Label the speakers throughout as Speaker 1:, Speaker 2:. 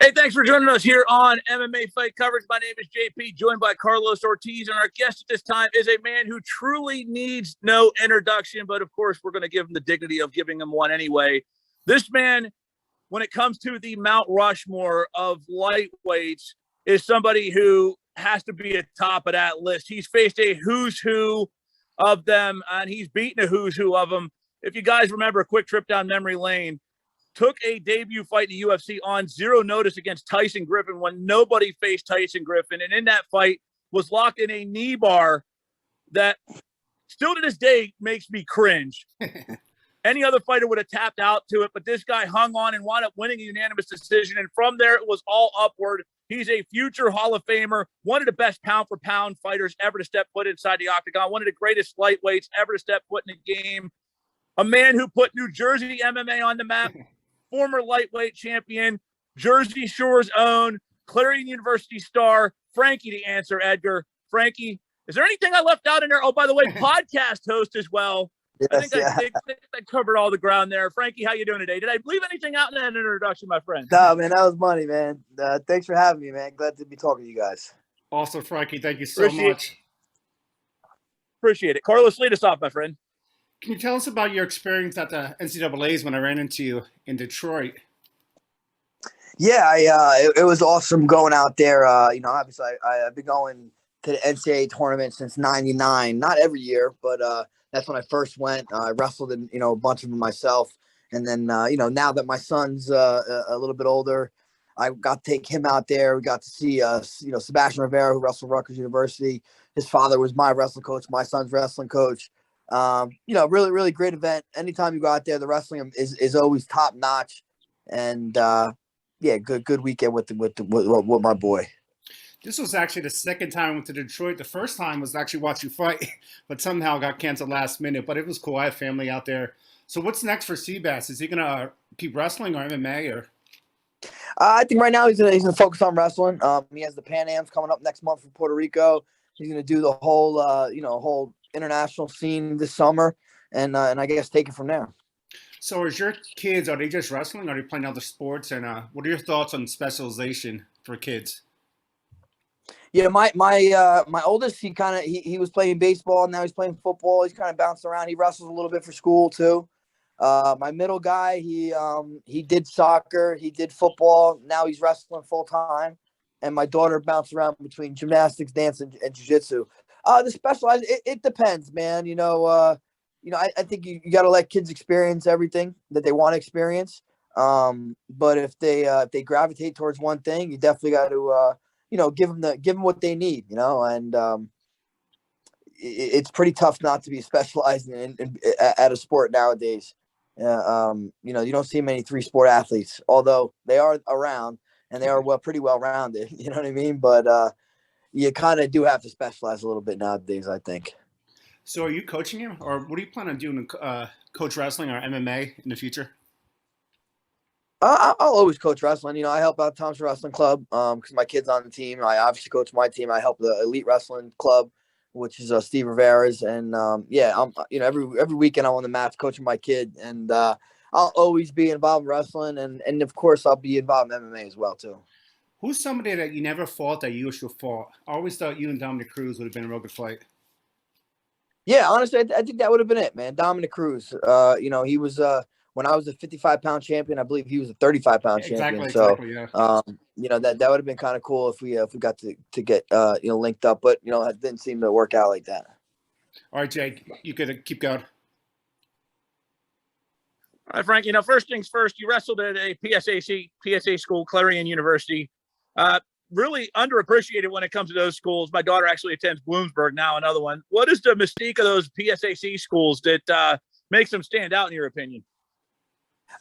Speaker 1: Hey, thanks for joining us here on MMA Fight Coverage. My name is JP, joined by Carlos Ortiz, and our guest at this time is a man who truly needs no introduction, but of course, we're going to give him the dignity of giving him one anyway. This man, when it comes to the Mount Rushmore of lightweights, is somebody who has to be at top of that list. He's faced a who's who of them, and he's beaten a who's who of them. If you guys remember, a quick trip down memory lane, took a debut fight in the UFC on zero notice against Tyson Griffin when nobody faced Tyson Griffin. And in that fight was locked in a knee bar that still to this day makes me cringe. Any other fighter would have tapped out to it, but this guy hung on and wound up winning a unanimous decision. And from there, it was all upward. He's a future Hall of Famer, one of the best pound-for-pound fighters ever to step foot inside the octagon, one of the greatest lightweights ever to step foot in the game, a man who put New Jersey MMA on the map, former lightweight champion, Jersey Shore's own, Clarion University star, Frankie the Answer Edgar. Frankie, is there anything I left out in there? Oh, by the way, podcast host as well.
Speaker 2: Yes,
Speaker 1: I think I covered all the ground there. Frankie, how you doing today? Did I leave anything out in that introduction, my friend?
Speaker 2: No, man, that was money, man. Thanks for having me, man. Glad to be talking to you guys.
Speaker 3: Also, Frankie, thank you so much.
Speaker 1: Appreciate it. Carlos, lead us off, my friend.
Speaker 3: Can you tell us about your experience at the NCAAs when I ran into you in Detroit?
Speaker 2: Yeah, it was awesome going out there. Obviously, I've been going to the NCAA tournament since '99. Not every year, but that's when I first went. I wrestled in, a bunch of them myself. And then, now that my son's a little bit older, I got to take him out there. We got to see, Sebastian Rivera, who wrestled Rutgers University. His father was my wrestling coach, my son's wrestling coach. Really, really great event. Anytime you go out there, the wrestling is always top notch, and good weekend with my boy.
Speaker 3: This was actually the second time I went to Detroit. The first time was actually watch you fight, but somehow got canceled last minute. But it was cool. I have family out there. So what's next for Seabass? Is he gonna keep wrestling or MMA or?
Speaker 2: I think right now he's gonna focus on wrestling. He has the Pan Am's coming up next month from Puerto Rico. He's gonna do the whole international scene this summer, and I guess take it from there.
Speaker 3: So is your kids, are they just wrestling? Are they playing other sports? And what are your thoughts on specialization for kids?
Speaker 2: Yeah, my oldest, he was playing baseball, now he's playing football. He's kind of bouncing around. He wrestles a little bit for school too. My middle guy, he did soccer, he did football, now he's wrestling full time. And my daughter bounced around between gymnastics, dance, and jiu-jitsu. The specialized, it depends, man. I think you got to let kids experience everything that they want to experience. But if they gravitate towards one thing, you definitely got to, give them what they need, and it's pretty tough not to be specialized at a sport nowadays. You don't see many 3-sport athletes, although they are around and they are pretty well rounded. You know what I mean? But you kind of do have to specialize a little bit nowadays, I think.
Speaker 3: So are you coaching him, or what do you plan on doing? Coach wrestling or MMA in the future?
Speaker 2: I'll always coach wrestling. I help out Tom's Wrestling Club because my kid's on the team. I obviously coach my team. I help the Elite Wrestling Club, which is Steve Rivera's. And I'm every weekend I'm on the mats coaching my kid. And I'll always be involved in wrestling, and of course I'll be involved in MMA as well too.
Speaker 3: Who's somebody that you never fought that you should fought? I always thought you and Dominic Cruz would have been a real good fight.
Speaker 2: Yeah, honestly, I think that would have been it, man. Dominic Cruz. He was when I was a 55-pound champion, I believe he was a 35-pound champion. So,
Speaker 3: yeah.
Speaker 2: That would have been kind of cool if we got to get linked up, but it didn't seem to work out like that.
Speaker 3: All right, Jake, you could keep going.
Speaker 1: All right, Frank, first things first, you wrestled at a PSA school, Clarion University. Really underappreciated when it comes to those schools. My daughter actually attends Bloomsburg now, another one. What is the mystique of those PSAC schools that makes them stand out in your opinion?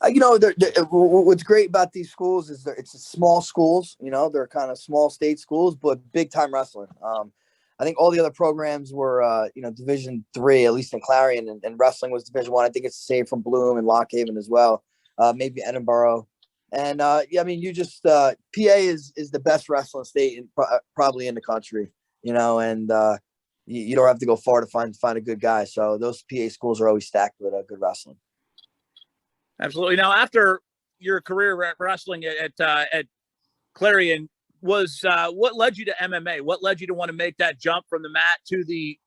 Speaker 2: What's great about these schools is it's small schools. They're kind of small state schools, but big time wrestling. I think all the other programs were, Division III, at least in Clarion, and wrestling was Division I. I think it's the same from Bloom and Lock Haven as well, maybe Edinburgh. And PA is the best wrestling state probably in the country, and you don't have to go far to find a good guy. So those PA schools are always stacked with good wrestling.
Speaker 1: Absolutely. Now, after your career wrestling at Clarion, was what led you to MMA? What led you to want to make that jump from the mat to the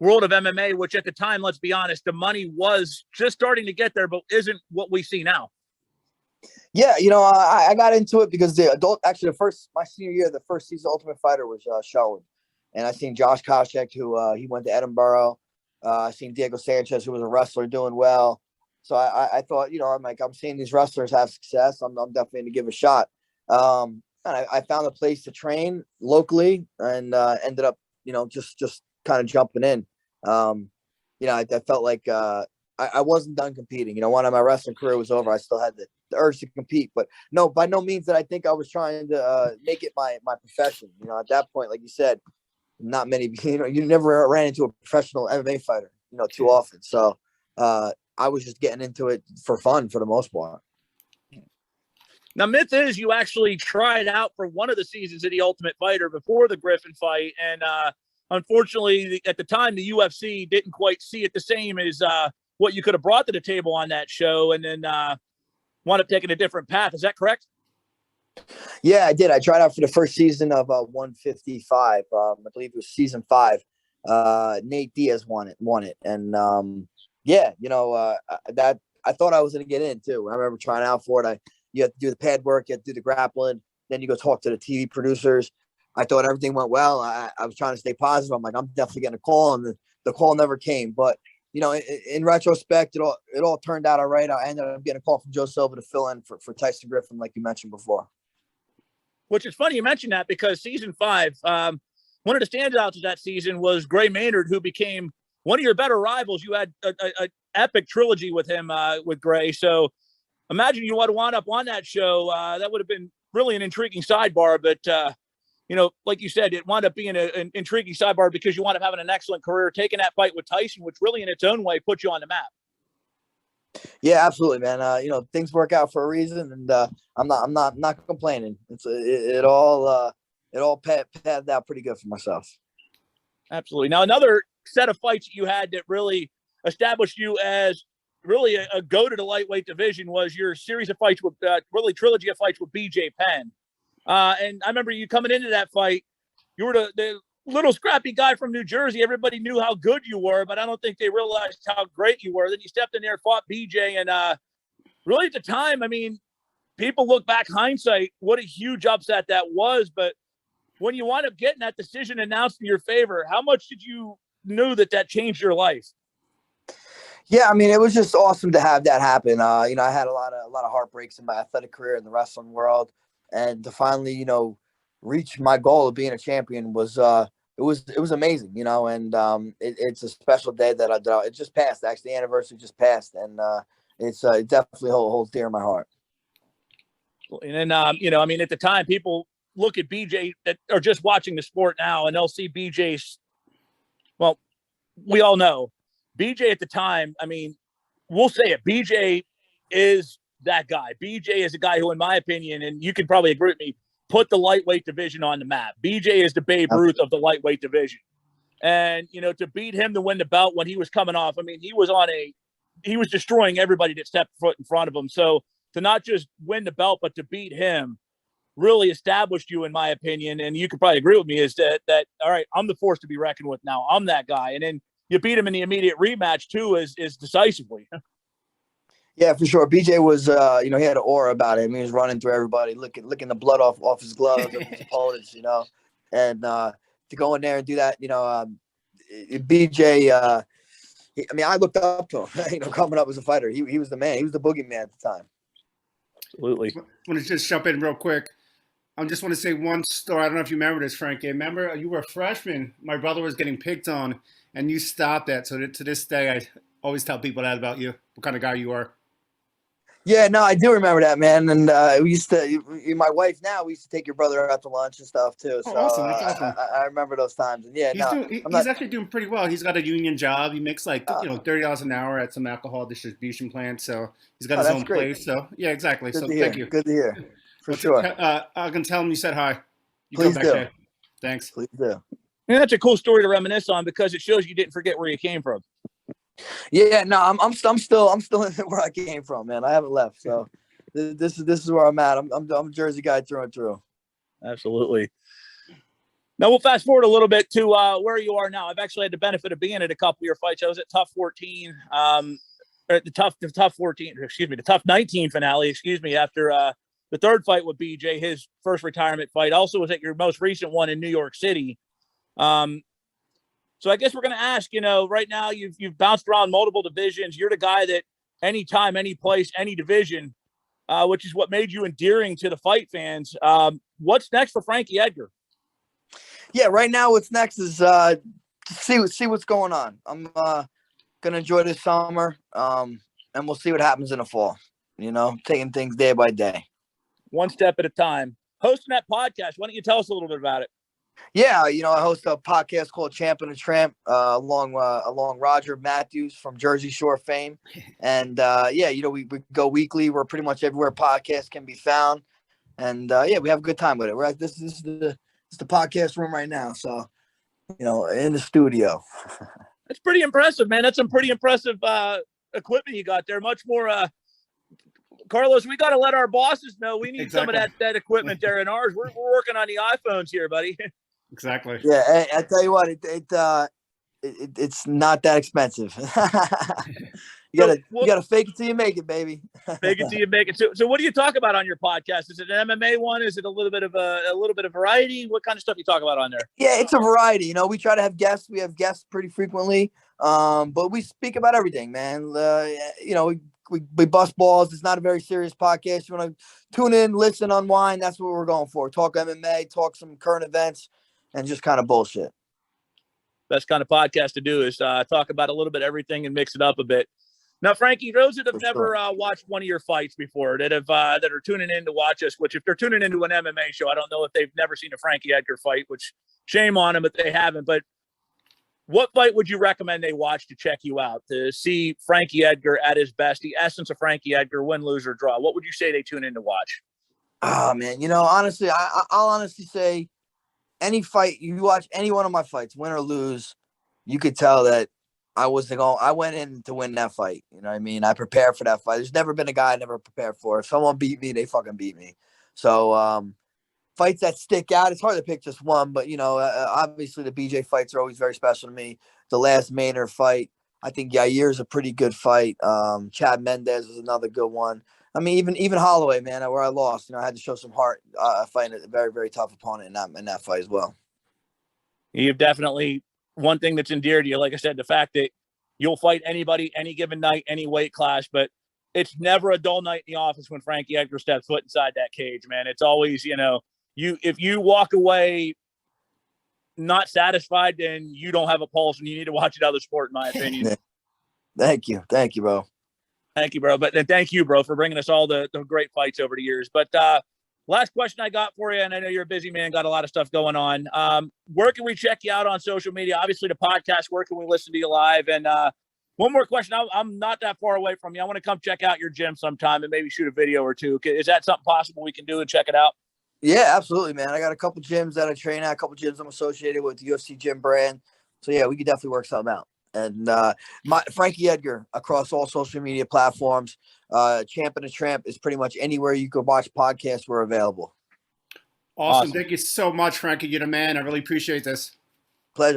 Speaker 1: world of MMA, which at the time, let's be honest, the money was just starting to get there, but isn't what we see now?
Speaker 2: Yeah, I got into it because my senior year, the first season Ultimate Fighter was Sherwood. And I seen Josh Koscheck, who he went to Edinburgh. I seen Diego Sanchez, who was a wrestler doing well. So I thought, I'm seeing these wrestlers have success. I'm definitely going to give it a shot. And I found a place to train locally and ended up, just kind of jumping in. I felt like I wasn't done competing. When my wrestling career was over, I still had the urge to compete. But no, by no means did I think I was trying to make it my profession. At that point, like you said, not many, you never ran into a professional MMA fighter, too often. So I was just getting into it for fun for the most part.
Speaker 1: Now, myth is you actually tried out for one of the seasons of the Ultimate Fighter before the Griffin fight. And unfortunately, at the time, the UFC didn't quite see it the same as what you could have brought to the table on that show, and then wound up taking a different path. Is that correct?
Speaker 2: Yeah, I did. I tried out for the first season of 155. I believe it was season 5. Nate Diaz won it. And that I thought I was going to get in too. I remember trying out for it. You have to do the pad work, you have to do the grappling, then you go talk to the TV producers. I thought everything went well. I was trying to stay positive. I'm like, I'm definitely getting a call, and the call never came. But in retrospect, it all turned out all right. I ended up getting a call from Joe Silva to fill in for Tyson Griffin, like you mentioned before.
Speaker 1: Which is funny you mentioned that, because season 5, one of the standouts of that season was Gray Maynard, who became one of your better rivals. You had an epic trilogy with him, with Gray. So imagine you would have wound up on that show. That would have been really an intriguing sidebar. But, like you said, it wound up being an intriguing sidebar because you wound up having an excellent career, taking that fight with Tyson, which really in its own way put you on the map.
Speaker 2: Yeah, absolutely, man. Things work out for a reason, and I'm not complaining. It all padded out pretty good for myself. Absolutely.
Speaker 1: Now, another set of fights you had that really established you as really a go to the lightweight division was your series of fights with really trilogy of fights with BJ Penn. And I remember you coming into that fight, you were the little scrappy guy from New Jersey. Everybody knew how good you were, but I don't think they realized how great you were. Then you stepped in there, fought BJ, and really at the time, I mean, people look back hindsight, what a huge upset that was. But when you wound up getting that decision announced in your favor, how much did you knew that changed your life?
Speaker 2: Yeah, I mean, it was just awesome to have that happen. I had a lot of heartbreaks in my athletic career in the wrestling world, and to finally, reach my goal of being a champion was it was amazing, and it's a special day that it just passed. Actually, the anniversary just passed, and it definitely holds dear in my heart.
Speaker 1: And then I mean, at the time, people look at BJ that are just watching the sport now, and they'll see BJ's. Well, we all know BJ at the time. I mean, we'll say it. BJ is that guy. BJ is a guy who, in my opinion, and you can probably agree with me, put the lightweight division on the map. BJ is the Babe Ruth of the lightweight division. And, to beat him to win the belt when he was coming off, I mean, he was destroying everybody that stepped foot in front of him. So to not just win the belt, but to beat him really established you, in my opinion. And you could probably agree with me, is that, all right, I'm the force to be reckoned with now. I'm that guy. And then you beat him in the immediate rematch too, is decisively.
Speaker 2: Yeah, for sure. BJ was, he had an aura about him. He was running through everybody, licking the blood off his gloves of his opponents, and to go in there and do that, BJ, I looked up to him, coming up as a fighter. He was the man. He was the boogeyman at the time.
Speaker 1: Absolutely.
Speaker 3: I want to just jump in real quick. I just want to say one story. I don't know if you remember this, Frankie. Remember, you were a freshman. My brother was getting picked on, and you stopped that. So to this day, I always tell people that about you, what kind of guy you are.
Speaker 2: Yeah, no, I do remember that, man. And we used to, my wife now, we used to take your brother out to lunch and stuff too. So
Speaker 3: awesome. That's awesome.
Speaker 2: I remember those times. And yeah,
Speaker 3: he's actually doing pretty well. He's got a union job. He makes like $30 an hour at some alcohol distribution plant. So he's got his own place. So yeah, exactly.
Speaker 2: Good
Speaker 3: so
Speaker 2: to
Speaker 3: thank
Speaker 2: hear.
Speaker 3: you.
Speaker 2: Good to hear. For sure.
Speaker 3: I can tell him you said hi.
Speaker 2: Please do.
Speaker 3: There. Thanks.
Speaker 2: Please do.
Speaker 1: And that's a cool story to reminisce on, because it shows you didn't forget where you came from.
Speaker 2: Yeah, no, I'm still where I came from, man. I haven't left. So this is where I'm at. I'm a Jersey guy through and through.
Speaker 1: Absolutely. Now we'll fast forward a little bit to where you are now. I've actually had the benefit of being at a couple of your fights. I was at Tough 14, the Tough 19 finale, after the third fight with BJ, his first retirement fight. Also was at your most recent one in New York City. So I guess we're going to ask, right now you've bounced around multiple divisions. You're the guy that anytime, any place, any division, which is what made you endearing to the fight fans. What's next for Frankie Edgar?
Speaker 2: Yeah, right now what's next is see what's going on. I'm gonna enjoy this summer, and we'll see what happens in the fall. Taking things day by day,
Speaker 1: one step at a time. Hosting that podcast, why don't you tell us a little bit about it?
Speaker 2: Yeah, I host a podcast called Tramp, along Roger Mathews from Jersey Shore fame, and we go weekly. We're pretty much everywhere podcasts can be found, and we have a good time with it. We're at this is the podcast room right now, so in the studio.
Speaker 1: That's pretty impressive, man. That's some pretty impressive equipment you got there. Much more, Carlos. We got to let our bosses know we need some of that equipment there in ours. We're working on the iPhones here, buddy.
Speaker 3: Exactly.
Speaker 2: Yeah, I tell you what, it's not that expensive. You gotta fake it till you make it, baby.
Speaker 1: Fake it till you make it. So what do you talk about on your podcast? Is it an MMA one? Is it a little bit of variety? What kind of stuff you talk about on there?
Speaker 2: Yeah, it's a variety. We try to have guests. We have guests pretty frequently, but we speak about everything, man. We bust balls. It's not a very serious podcast. You want to tune in, listen, unwind. That's what we're going for. Talk MMA, talk some current events, and just kind of bullshit.
Speaker 1: Best kind of podcast to do is talk about a little bit of everything and mix it up a bit. Now, Frankie, those that have never watched one of your fights before, that are tuning in to watch us, which if they're tuning into an MMA show, I don't know if they've never seen a Frankie Edgar fight, which shame on them if they haven't. But what fight would you recommend they watch to check you out, to see Frankie Edgar at his best, the essence of Frankie Edgar, win, lose, or draw? What would you say they tune in to watch?
Speaker 2: Oh, man, honestly, I'll honestly say any fight, you watch any one of my fights, win or lose, you could tell that I went in to win that fight. You know what I mean? I prepared for that fight. There's never been a guy I never prepared for. If someone beat me, they fucking beat me. So fights that stick out, it's hard to pick just one, but obviously the BJ fights are always very special to me. The last Maynard fight, I think Yair's a pretty good fight. Chad Mendez is another good one. I mean, even Holloway, man, where I lost, I had to show some heart fighting a very, very tough opponent in that fight as well.
Speaker 1: You've definitely, one thing that's endeared to you, like I said, the fact that you'll fight anybody, any given night, any weight class, but it's never a dull night in the office when Frankie Edgar steps foot inside that cage, man. It's always, if you walk away not satisfied, then you don't have a pulse and you need to watch another sport, in my opinion.
Speaker 2: Thank you, bro.
Speaker 1: Thank you, bro. But then thank you, bro, for bringing us all the great fights over the years. But last question I got for you, and I know you're a busy man, got a lot of stuff going on. Where can we check you out on social media? Obviously, the podcast, where can we listen to you live? And one more question. I'm not that far away from you. I want to come check out your gym sometime and maybe shoot a video or two. Is that something possible we can do and check it out?
Speaker 2: Yeah, absolutely, man. I got a couple gyms that I train at, a couple gyms I'm associated with the UFC gym brand. So, yeah, we could definitely work something out. And Frankie Edgar across all social media platforms. Champ and the Tramp is pretty much anywhere you could watch podcasts. We're available.
Speaker 3: Awesome. Thank you so much, Frankie. You're the man. I really appreciate this.
Speaker 2: Pleasure.